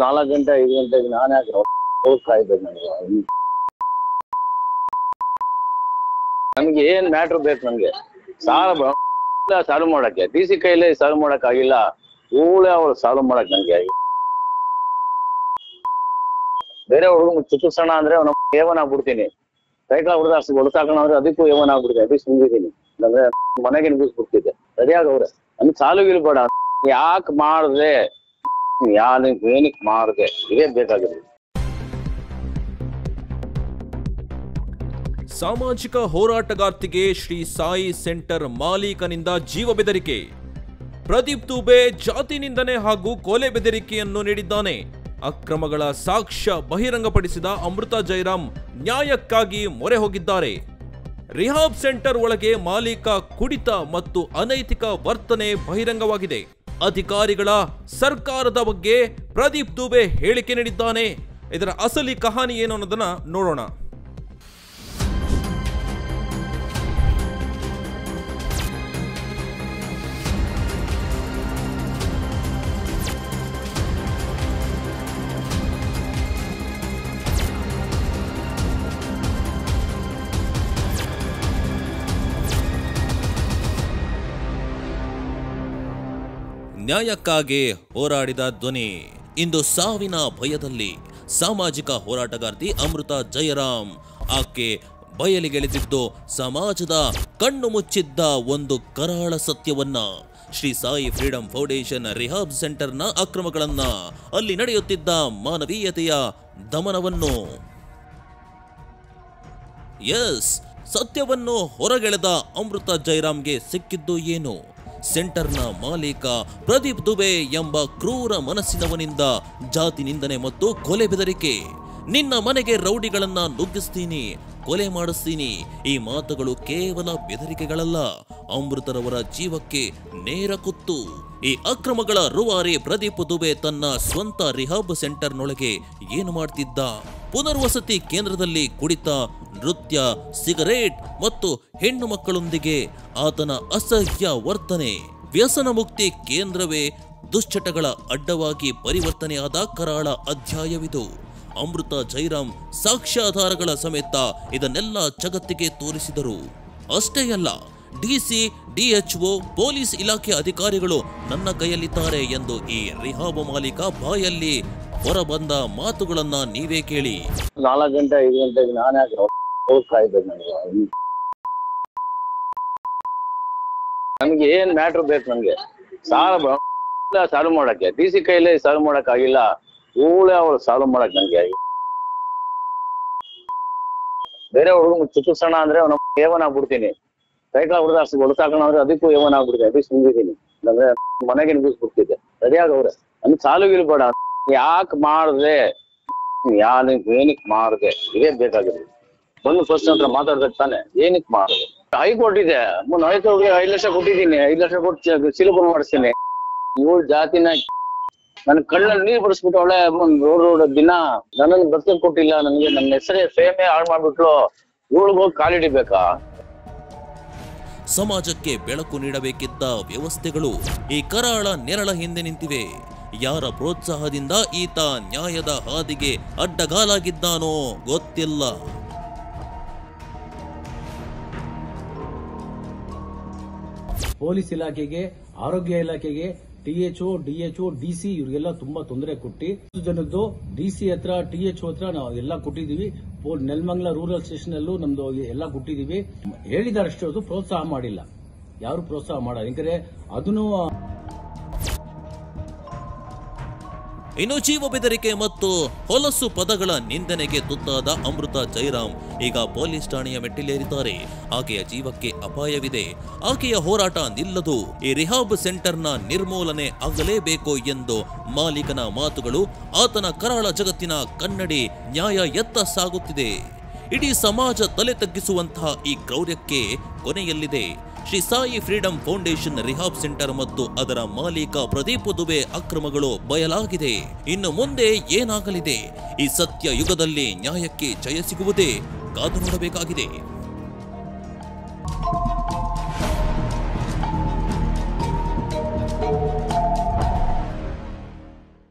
4 ಗಂಟೆ 5 ಗಂಟೆಗೆ ನಾನು ಯಾಕೆ ಕಾಯ್ಬೇಕು ನಮ್ಗೆ ಏನ್ ಮ್ಯಾಟ್ರ್ ಬೇಕು ನಮ್ಗೆ ಸಾಲ್ವ್ ಮಾಡಕ್ಕೆ ಡಿ ಸಿ ಕೈಲೇ ಸಾಲ್ವ್ ಮಾಡಕ್ ಆಗಿಲ್ಲ ಅವಳು ಸಾಲ್ವ್ ಮಾಡಕ್ ನಂಗೆ ಬೇರೆ ಹುಡುಗ ಚುಚ್ಚುಸಣ ಅಂದ್ರೆ ಏವನ್ ಆಗ್ಬಿಡ್ತೀನಿ ಸೈಕಲ್ ಹುಡುಗ ಹೊಡ್ಸಾಕೋಣ ಅಂದ್ರೆ ಅದಕ್ಕೂ ಏವನ್ ಆಗ್ಬಿಡ್ತೀನಿ ಅದಕ್ಕೆ ಸುಂದಿದ್ದೀನಿ ಅಂದ್ರೆ ಮನೆಗೆ ನಿಗಿಸ್ಬಿಡ್ತಿದ್ದೆ ಸರಿಯಾಗವ್ರೆ ನನ್ಗೆ ಸಾಲು ಇಲ್ಬೇಡ ಯಾಕೆ ಮಾಡಿದ್ರೆ ಏನಕ್ಕೆ ಮಾಡಿದೆ ಇದೇ ಬೇಕಾಗಿದೆ. ಸಾಮಾಜಿಕ ಹೋರಾಟಗಾರ್ತಿಗೆ ಶ್ರೀ ಸಾಯಿ ಸೆಂಟರ್ ಮಾಲೀಕನಿಂದ ಜೀವ ಬೆದರಿಕೆ. ಪ್ರದೀಪ್ ದುಬೆ ಜಾತಿ ನಿಂದನೆ ಹಾಗೂ ಕೊಲೆ ಬೆದರಿಕೆಯನ್ನು ನೀಡಿದ್ದಾನೆ. ಅಕ್ರಮಗಳ ಸಾಕ್ಷ್ಯ ಬಹಿರಂಗಪಡಿಸಿದ ಅಮೃತ ಜೈರಾಮ್ ನ್ಯಾಯಕ್ಕಾಗಿ ಮೊರೆ ಹೋಗಿದ್ದಾರೆ. ರಿಹಾಬ್ ಸೆಂಟರ್ ಒಳಗೆ ಮಾಲೀಕ ಕುಡಿತ ಮತ್ತು ಅನೈತಿಕ ವರ್ತನೆ ಬಹಿರಂಗವಾಗಿದೆ. ಅಧಿಕಾರಿಗಳ ಸರ್ಕಾರದ ಬಗ್ಗೆ ಪ್ರದೀಪ್ ದುಬೆ ಹೇಳಿಕೆ ನೀಡಿದ್ದಾನೆ. ಇದರ ಅಸಲಿ ಕಹಾನಿ ಏನು ಅನ್ನೋದನ್ನ ನೋಡೋಣ. ನ್ಯಾಯಕ್ಕಾಗಿ ಹೋರಾಡಿದ ಧ್ವನಿ ಇಂದು ಸಾವಿನ ಭಯದಲ್ಲಿ. ಸಾಮಾಜಿಕ ಹೋರಾಟಗಾರ್ತಿ ಅಮೃತ ಜಯರಾಮ್ ಆಕೆ ಬಯಲಿಗೆಳೆದಿದ್ದು ಸಮಾಜದ ಕಣ್ಣು ಮುಚ್ಚಿದ್ದ ಒಂದು ಕರಾಳ ಸತ್ಯವನ್ನ. Shri Sai freedom foundation rehab ಸೆಂಟರ್ನ ಅಕ್ರಮಗಳನ್ನ, ಅಲ್ಲಿ ನಡೆಯುತ್ತಿದ್ದ ಮಾನವೀಯತೆಯ ದಮನವನ್ನು, ಸತ್ಯವನ್ನು ಹೊರಗೆಳೆದ ಅಮೃತ ಜೈರಾಮ್ಗೆ ಸಿಕ್ಕಿದ್ದು ಏನು? ಸೆಂಟರ್ನ ಮಾಲೀಕ ಪ್ರದೀಪ್ ದುಬೆ ಎಂಬ ಕ್ರೂರ ಮನಸ್ಸಿನವನಿಂದ ಜಾತಿ ನಿಂದನೆ ಮತ್ತು ಕೊಲೆ ಬೆದರಿಕೆ. ನಿನ್ನ ಮನೆಗೆ ರೌಡಿಗಳನ್ನ ನುಗ್ಗಿಸ್ತೀನಿ, ಕೊಲೆ ಮಾಡಿಸ್ತೀನಿ. ಈ ಮಾತುಗಳು ಕೇವಲ ಬೆದರಿಕೆಗಳಲ್ಲ, ಅಮೃತರವರ ಜೀವಕ್ಕೆ ನೇರ ಕುತ್ತು. ಈ ಅಕ್ರಮಗಳ ರೂವಾರಿ ಪ್ರದೀಪ್ ದುಬೆ ತನ್ನ ಸ್ವಂತ ರಿಹಾಬ್ ಸೆಂಟರ್ನೊಳಗೆ ಏನು ಮಾಡ್ತಿದ್ದ? ಪುನರ್ವಸತಿ ಕೇಂದ್ರದಲ್ಲಿ ಕುಡಿತ, ನೃತ್ಯ, ಸಿಗರೇಟ್ ಮತ್ತು ಹೆಣ್ಣು ಮಕ್ಕಳೊಂದಿಗೆ ಆತನ ಅಸಹ್ಯ ವರ್ತನೆ. ವ್ಯಸನ ಮುಕ್ತಿ ಕೇಂದ್ರವೇ ದುಶ್ಚಟಗಳ ಅಡ್ಡವಾಗಿ ಪರಿವರ್ತನೆಯಾದ ಕರಾಳ ಅಧ್ಯಾಯವಿದು. ಅಮೃತ ಜೈರಾಮ್ ಸಾಕ್ಷ್ಯಾಧಾರಗಳ ಸಮೇತ ಇದನ್ನೆಲ್ಲ ಜಗತ್ತಿಗೆ ತೋರಿಸಿದರು. ಅಷ್ಟೇ ಅಲ್ಲ, ಡಿಸಿ, ಡಿಎಚ್ಒ, ಪೊಲೀಸ್ ಇಲಾಖೆ ಅಧಿಕಾರಿಗಳು ನನ್ನ ಕೈಯಲ್ಲಿದ್ದಾರೆ ಎಂದು ಈ ರಿಹಾಬ್ ಮಾಲೀಕ ಬಾಯಲ್ಲಿ ಹೊರಬಂದ ಮಾತುಗಳನ್ನ ನೀವೇ ಕೇಳಿ. 4 ಗಂಟೆ 5 ಗಂಟೆಗೆ ನಾನು ಯಾಕೆ ಕಾಯ್ಬೇಕು ನಮ್ಗೆ ಏನ್ ಮ್ಯಾಟ್ರ್ ಬೇಕು ನಮ್ಗೆ ಸಾಲ್ವ್ ಮಾಡಕ್ಕೆ ಡಿ ಸಿ ಕೈಲೇ ಸಾಲ್ವ್ ಮಾಡಕ್ ಆಗಿಲ್ಲ ಅವಳು ಸಾಲ್ವ್ ಮಾಡಕ್ ನಂಗೆ ಬೇರೆ ಹುಡುಗ ಚುಚ್ಚುಸಣ ಅಂದ್ರೆ ಏವನ್ ಆಗ್ಬಿಡ್ತೀನಿ ಸೈಕಲ್ ಹುಡುಗ ಹೊಡ್ಸಾಕೋಣ ಅಂದ್ರೆ ಅದಕ್ಕೂ ಏವನ್ ಆಗ್ಬಿಡ್ತೀನಿ ಅದಕ್ಕೆ ಸುಂದಿದ್ದೀನಿ ಅಂದ್ರೆ ಮನೆಗೆ ನಿಗಿಸ್ಬಿಡ್ತಿದ್ದೆ ಸರಿಯಾಗವ್ರೆ ನನ್ಗೆ ಸಾಲು ಇಲ್ಬೇಡ ಯಾಕೆ ಮಾಡಿದ್ರೆ ಏನಕ್ಕೆ ಮಾಡಿದೆ ಇದೇ ಬೇಕಾಗಿದೆ. ಬಂದು ಫಸ್ಟ್ ಹತ್ರ ಮಾತಾಡ್ಬೇಕು ತಾನೆ, ಏನಕ್ಕೆ ಮಾಡಿದೆ? ಹೈಕೋರ್ಟ್ ಇದೆ, ಹೈಕೋರ್ಟ್ಗೆ 5 ಲಕ್ಷ ಕೊಟ್ಟಿದ್ದೀನಿ, 5 ಲಕ್ಷ ಕೊಟ್ಟು ಸಿಲುಕು ಮಾಡಿಸ್ತೀನಿ. ಇವಳು ಜಾತಿನ ನನ್ ಕಣ್ಣಲ್ಲಿ ನೀರು ಬಡಿಸ್ಬಿಟ್ಟು ಅವಳೆ ರೋಡ್ ದಿನ ನನ್ನನ್ನು ಬರ್ತಕ್ಕೆ ಕೊಟ್ಟಿಲ್ಲ, ನನಗೆ ನನ್ನ ಹೆಸರೇ ಫೇಮೇ ಹಾಳು ಮಾಡ್ಬಿಟ್ಲು, ಇವಳಿಗೋಗಿ ಕಾಲಿಡಿಬೇಕಾ? ಸಮಾಜಕ್ಕೆ ಬೆಳಕು ನೀಡಬೇಕಿದ್ದ ವ್ಯವಸ್ಥೆಗಳು ಈ ಕರಾಳ ನೆರಳ ಹಿಂದೆ ನಿಂತಿವೆ. ಯಾರ ಪ್ರೋತ್ಸಾಹದಿಂದ ಈತ ನ್ಯಾಯದ ಹಾದಿಗೆ ಅಡ್ಡಗಾಲಾಗಿದ್ದಾನೋ ಗೊತ್ತಿಲ್ಲ. ಪೊಲೀಸ್ ಇಲಾಖೆಗೆ, ಆರೋಗ್ಯ ಇಲಾಖೆಗೆ, ಟಿಎಚ್ಒ, ಡಿಎಚ್ಒ, ಡಿಸಿ ಇವರಿಗೆಲ್ಲ ತುಂಬಾ ತೊಂದರೆ ಕೊಟ್ಟು ಜನದ್ದು ಡಿಸಿ ಹತ್ರ, ಟಿಎಚ್ಒ ಹತ್ರ ನಾವು ಎಲ್ಲ ಕೊಟ್ಟಿದೀವಿ. ನೆಲಮಂಗಲ ರೂರಲ್ ಸ್ಟೇಷನ್ ಅಲ್ಲೂ ನಮ್ದು ಎಲ್ಲ ಕೊಟ್ಟಿದೀವಿ. ಹೇಳಿದಾರಷ್ಟೇ ಅದು ಪ್ರೋತ್ಸಾಹ ಮಾಡಿಲ್ಲ, ಯಾರು ಪ್ರೋತ್ಸಾಹ ಮಾಡಲ್ಲ. ಯಾಕಂದ್ರೆ ಅದನ್ನು ಇನ್ನು ಜೀವ ಬೆದರಿಕೆ ಮತ್ತು ಹೊಲಸು ಪದಗಳ ನಿಂದನೆಗೆ ತುತ್ತಾದ ಅಮೃತ ಜೈರಾಮ್ ಈಗ ಪೊಲೀಸ್ ಠಾಣೆಯ ಮೆಟ್ಟಿಲೇರಿದ್ದಾರೆ. ಆಕೆಯ ಜೀವಕ್ಕೆ ಅಪಾಯವಿದೆ, ಆಕೆಯ ಹೋರಾಟ ನಿಲ್ಲದು. ಈ ರಿಹಾಬ್ ಸೆಂಟರ್ನ ನಿರ್ಮೂಲನೆ ಆಗಲೇಬೇಕು ಎಂದು ಮಾಲೀಕನ ಮಾತುಗಳು ಆತನ ಕರಾಳ ಜಗತ್ತಿನ ಕನ್ನಡಿ ನ್ಯಾಯ ಎತ್ತ ಸಾಗುತ್ತಿದೆ. ಇಡೀ ಸಮಾಜ ತಲೆ ತಗ್ಗಿಸುವಂತಹ ಈ ಕ್ರೌರ್ಯಕ್ಕೆ ಕೊನೆಯಲ್ಲಿದೆ. Shri Sai freedom foundation rehab centre ಮತ್ತು ಅದರ ಮಾಲೀಕ ಪ್ರದೀಪ್ ದುಬೆ ಅಕ್ರಮಗಳು ಬಯಲಾಗಿದೆ. ಇನ್ನು ಮುಂದೆ ಏನಾಗಲಿದೆ? ಈ ಸತ್ಯ ಯುಗದಲ್ಲಿ ನ್ಯಾಯಕ್ಕೆ ಜಯ ಸಿಗುವುದೇ ಕಾದು ನೋಡಬೇಕಾಗಿದೆ.